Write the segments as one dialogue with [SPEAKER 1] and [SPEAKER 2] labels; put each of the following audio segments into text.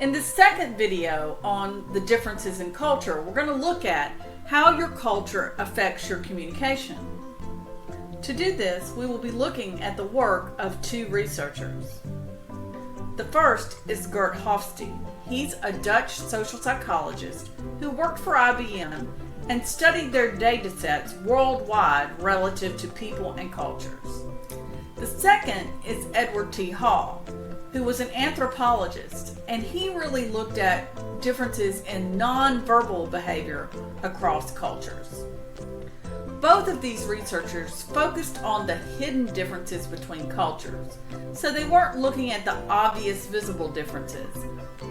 [SPEAKER 1] In the second video on the differences in culture, we're going to look at how your culture affects your communication. To do this, we will be looking at the work of two researchers. The first is Gert Hofstede. He's a Dutch social psychologist who worked for IBM and studied their data sets worldwide relative to people and cultures. The second is Edward T. Hall, who was an anthropologist, and he really looked at differences in nonverbal behavior across cultures. Both of these researchers focused on the hidden differences between cultures, so they weren't looking at the obvious visible differences,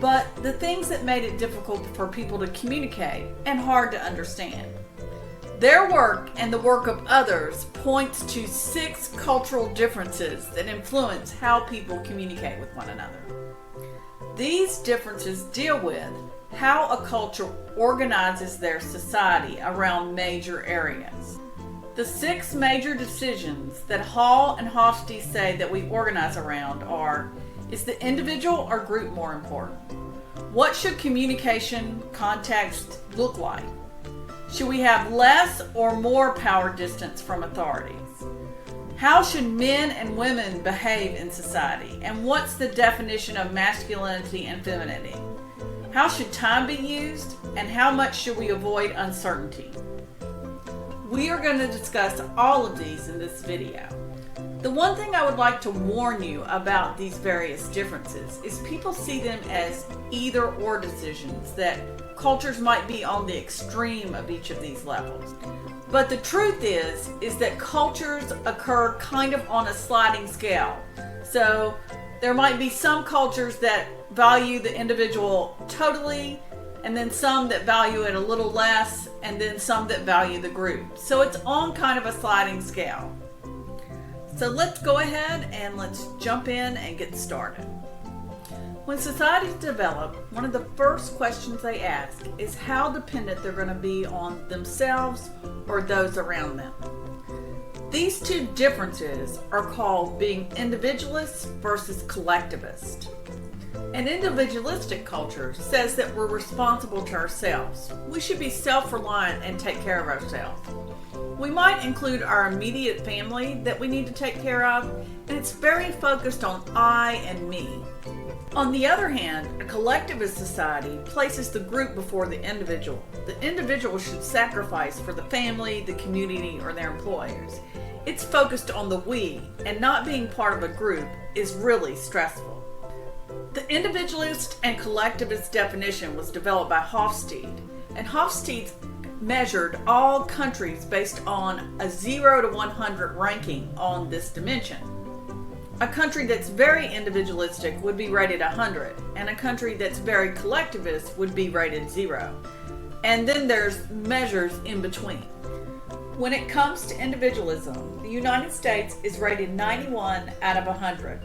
[SPEAKER 1] but the things that made it difficult for people to communicate and hard to understand. Their work and the work of others points to 6 cultural differences that influence how people communicate with one another. These differences deal with how a culture organizes their society around major areas. The 6 major decisions that Hall and Hofstede say that we organize around are: is the individual or group more important? What should communication context look like? Should we have less or more power distance from authorities? How should men and women behave in society? And what's the definition of masculinity and femininity? How should time be used? And how much should we avoid uncertainty? We are going to discuss all of these in this video. The one thing I would like to warn you about these various differences is people see them as either or decisions, that cultures might be on the extreme of each of these levels. But the truth is that cultures occur kind of on a sliding scale. So there might be some cultures that value the individual totally, and then some that value it a little less, and then some that value the group. So it's on kind of a sliding scale. So let's go ahead and let's jump in and get started. When societies develop, one of the first questions they ask is how dependent they're going to be on themselves or those around them. These two differences are called being individualist versus collectivist. An individualistic culture says that we're responsible to ourselves. We should be self-reliant and take care of ourselves. We might include our immediate family that we need to take care of, and it's very focused on I and me. On the other hand, a collectivist society places the group before the individual. The individual should sacrifice for the family, the community, or their employers. It's focused on the we, and not being part of a group is really stressful. The individualist and collectivist definition was developed by Hofstede, and Hofstede measured all countries based on a 0 to 100 ranking on this dimension. A country that's very individualistic would be rated 100, and a country that's very collectivist would be rated 0. And then there's measures in between. When it comes to individualism, the United States is rated 91 out of 100.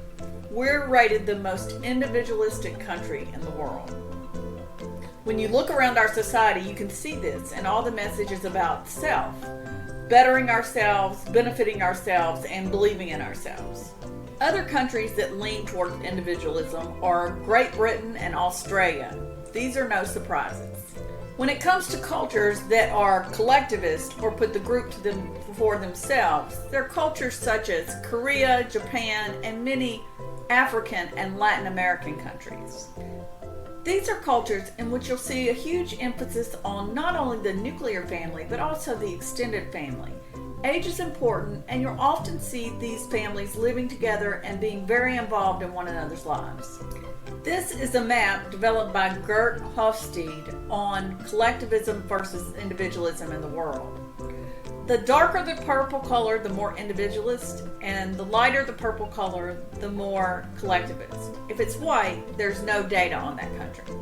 [SPEAKER 1] We're rated the most individualistic country in the world. When you look around our society, you can see this in all the messages about self, bettering ourselves, benefiting ourselves, and believing in ourselves. Other countries that lean towards individualism are Great Britain and Australia. These are no surprises. When it comes to cultures that are collectivist or put the group to them before themselves, there are cultures such as Korea, Japan, and many African and Latin American countries. These are cultures in which you'll see a huge emphasis on not only the nuclear family, but also the extended family. Age is important, and you'll often see these families living together and being very involved in one another's lives. This is a map developed by Gert Hofstede on collectivism versus individualism in the world. The darker the purple color, the more individualist, and the lighter the purple color, the more collectivist. If it's white, there's no data on that country.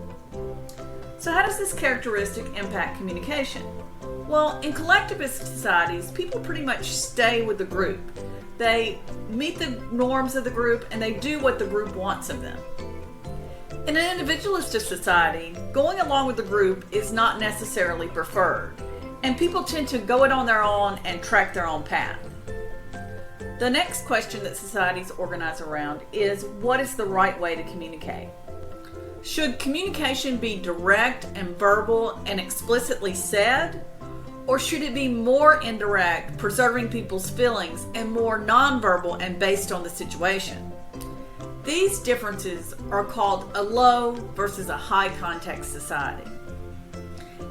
[SPEAKER 1] So how does this characteristic impact communication? Well, in collectivist societies, people pretty much stay with the group. They meet the norms of the group and they do what the group wants of them. In an individualistic society, going along with the group is not necessarily preferred, and people tend to go it on their own and track their own path. The next question that societies organize around is, what is the right way to communicate? Should communication be direct and verbal and explicitly said? Or should it be more indirect, preserving people's feelings, and more nonverbal and based on the situation? These differences are called a low versus a high context society.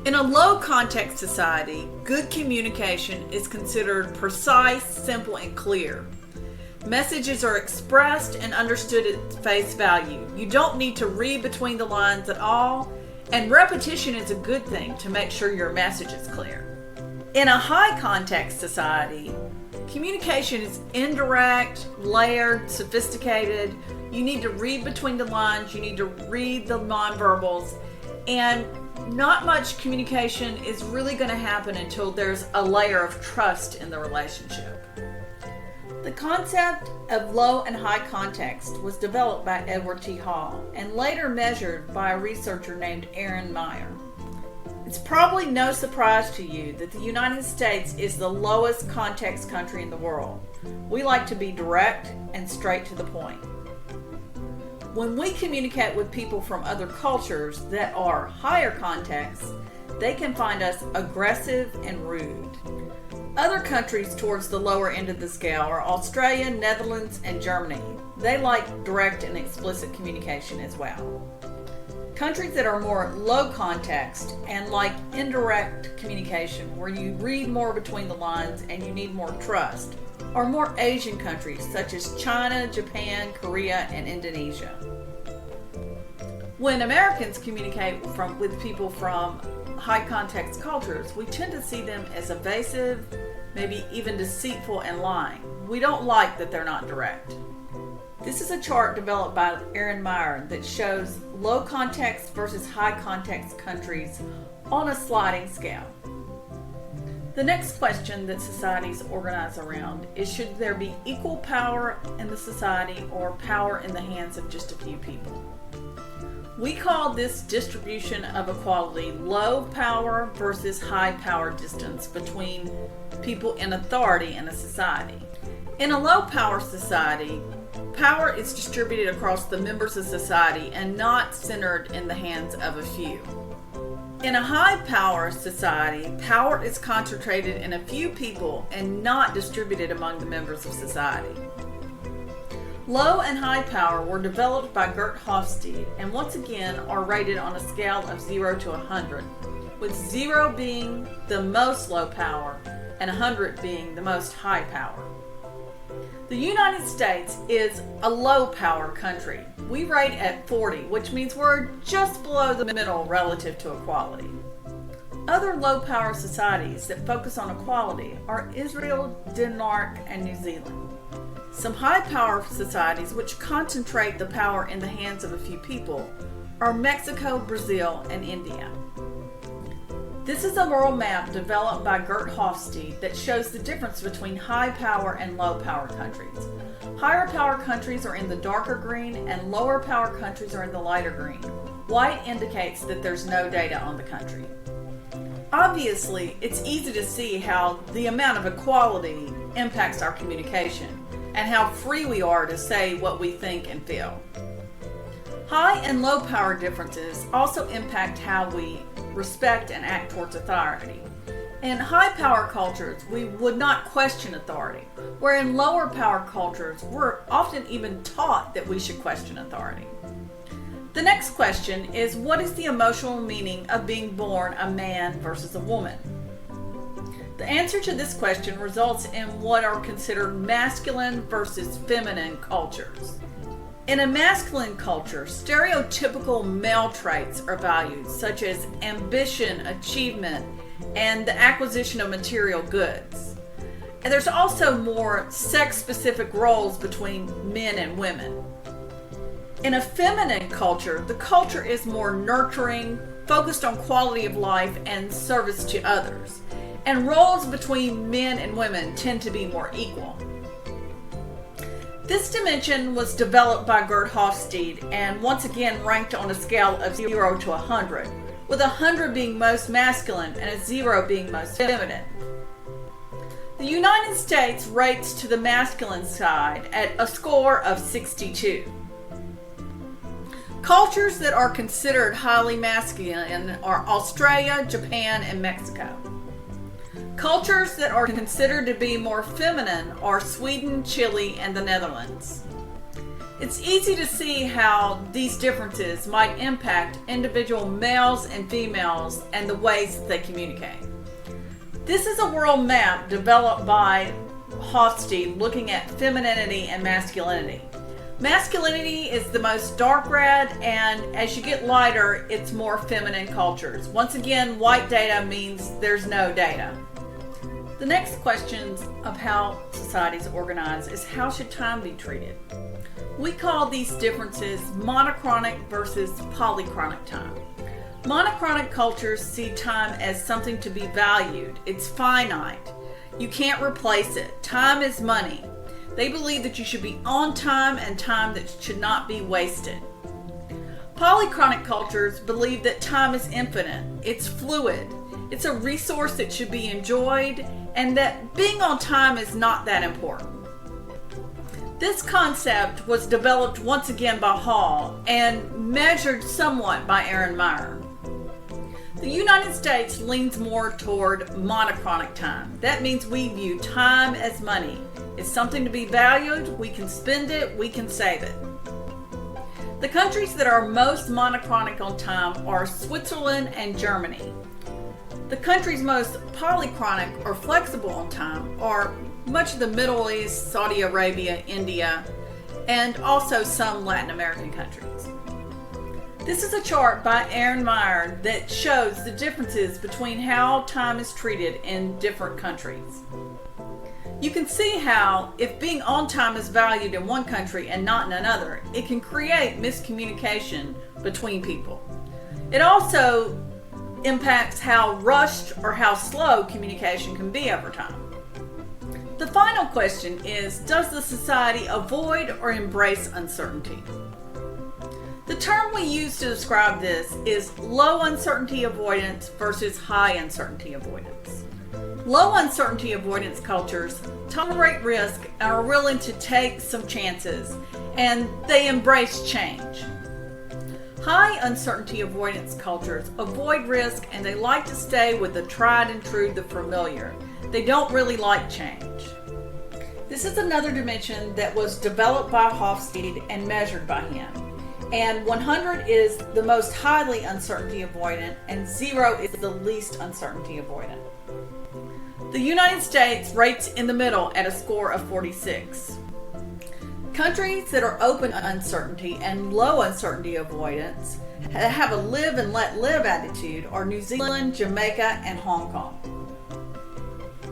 [SPEAKER 1] In a low context society, good communication is considered precise, simple, and clear. Messages are expressed and understood at face value. You don't need to read between the lines at all, and repetition is a good thing to make sure your message is clear. In a high context society, communication is indirect, layered, sophisticated. You need to read between the lines, you need to read the nonverbals, and not much communication is really going to happen until there's a layer of trust in the relationship. The concept of low and high context was developed by Edward T. Hall and later measured by a researcher named Aaron Meyer. It's probably no surprise to you that the United States is the lowest context country in the world. We like to be direct and straight to the point. When we communicate with people from other cultures that are higher context, they can find us aggressive and rude. Other countries towards the lower end of the scale are Australia, Netherlands, and Germany. They like direct and explicit communication as well. Countries that are more low context and like indirect communication, where you read more between the lines and you need more trust, are more Asian countries such as China, Japan, Korea, and Indonesia. When Americans communicate with people from high context cultures, we tend to see them as evasive, maybe even deceitful and lying. We don't like that they're not direct. This is a chart developed by Aaron Meyer that shows low context versus high context countries on a sliding scale. The next question that societies organize around is, should there be equal power in the society or power in the hands of just a few people? We call this distribution of equality low power versus high power distance between people in authority in a society. In a low power society, power is distributed across the members of society and not centered in the hands of a few. In a high power society, power is concentrated in a few people and not distributed among the members of society. Low and high power were developed by Gert Hofstede and once again are rated on a scale of 0 to 100, with 0 being the most low power and 100 being the most high power. The United States is a low power country. We rate at 40, which means we're just below the middle relative to equality. Other low power societies that focus on equality are Israel, Denmark, and New Zealand. Some high power societies which concentrate the power in the hands of a few people are Mexico, Brazil, and India. This is a world map developed by Gert Hofstede that shows the difference between high power and low power countries. Higher power countries are in the darker green and lower power countries are in the lighter green. White indicates that there's no data on the country. Obviously, it's easy to see how the amount of equality impacts our communication and how free we are to say what we think and feel. High and low power differences also impact how we respect and act towards authority. In high power cultures, we would not question authority, where in lower power cultures, we're often even taught that we should question authority. The next question is, what is the emotional meaning of being born a man versus a woman? The answer to this question results in what are considered masculine versus feminine cultures. In a masculine culture, stereotypical male traits are valued, such as ambition, achievement, and the acquisition of material goods. And there's also more sex-specific roles between men and women. In a feminine culture, the culture is more nurturing, focused on quality of life and service to others. And roles between men and women tend to be more equal. This dimension was developed by Gert Hofstede and once again ranked on a scale of 0 to 100, with 100 being most masculine and a 0 being most feminine. The United States rates to the masculine side at a score of 62. Cultures that are considered highly masculine are Australia, Japan, and Mexico. Cultures that are considered to be more feminine are Sweden, Chile, and the Netherlands. It's easy to see how these differences might impact individual males and females and the ways that they communicate. This is a world map developed by Hofstede looking at femininity and masculinity. Masculinity is the most dark red, and as you get lighter, it's more feminine cultures. Once again, white data means there's no data. The next question of how societies organize is how should time be treated? We call these differences monochronic versus polychronic time. Monochronic cultures see time as something to be valued. It's finite. You can't replace it. Time is money. They believe that you should be on time and time that should not be wasted. Polychronic cultures believe that time is infinite. It's fluid. It's a resource that should be enjoyed, and that being on time is not that important. This concept was developed once again by Hall and measured somewhat by Aaron Meyer. The United States leans more toward monochronic time. That means we view time as money. It's something to be valued. We can spend it. We can save it. The countries that are most monochronic on time are Switzerland and Germany. The countries most polychronic or flexible on time are much of the Middle East, Saudi Arabia, India, and also some Latin American countries. This is a chart by Aaron Meyer that shows the differences between how time is treated in different countries. You can see how, if being on time is valued in one country and not in another, it can create miscommunication between people. It also impacts how rushed or how slow communication can be over time. The final question is, does the society avoid or embrace uncertainty? The term we use to describe this is low uncertainty avoidance versus high uncertainty avoidance. Low uncertainty avoidance cultures tolerate risk and are willing to take some chances, and they embrace change. High uncertainty avoidance cultures avoid risk and they like to stay with the tried and true, the familiar. They don't really like change. This is another dimension that was developed by Hofstede and measured by him. And 100 is the most highly uncertainty avoidant, and 0 is the least uncertainty avoidant. The United States rates in the middle at a score of 46. Countries that are open uncertainty and low uncertainty avoidance have a live and let live attitude are New Zealand, Jamaica, and Hong Kong.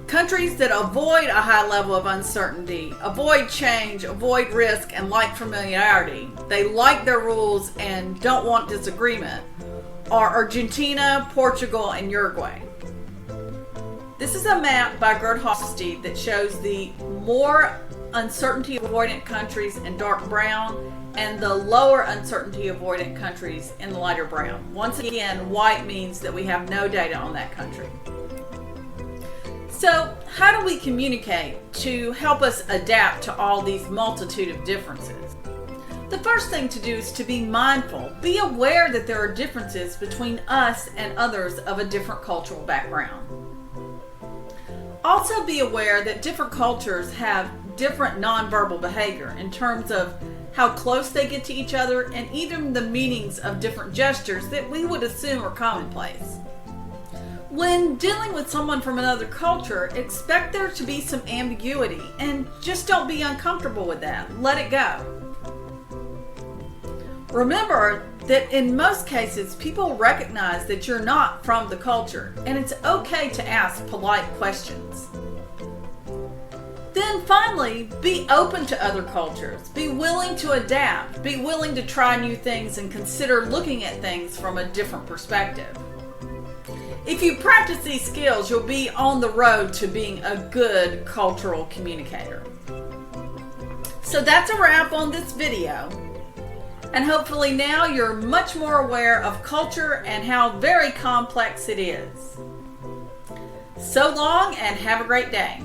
[SPEAKER 1] Countries that avoid a high level of uncertainty, avoid change, avoid risk, and like familiarity, they like their rules and don't want disagreement, are Argentina, Portugal, and Uruguay. This is a map by Gerd Hofstede that shows the more uncertainty avoidant countries in dark brown and the lower uncertainty avoidant countries in lighter brown. Once again, white means that we have no data on that country. So, how do we communicate to help us adapt to all these multitude of differences? The first thing to do is to be mindful. Be aware that there are differences between us and others of a different cultural background. Also be aware that different cultures have different nonverbal behavior in terms of how close they get to each other and even the meanings of different gestures that we would assume are commonplace. When dealing with someone from another culture, expect there to be some ambiguity and just don't be uncomfortable with that. Let it go. Remember that in most cases, people recognize that you're not from the culture, and it's okay to ask polite questions. Then finally, be open to other cultures. Be willing to adapt. Be willing to try new things and consider looking at things from a different perspective. If you practice these skills, you'll be on the road to being a good cultural communicator. So that's a wrap on this video. And hopefully now you're much more aware of culture and how very complex it is. So long and have a great day.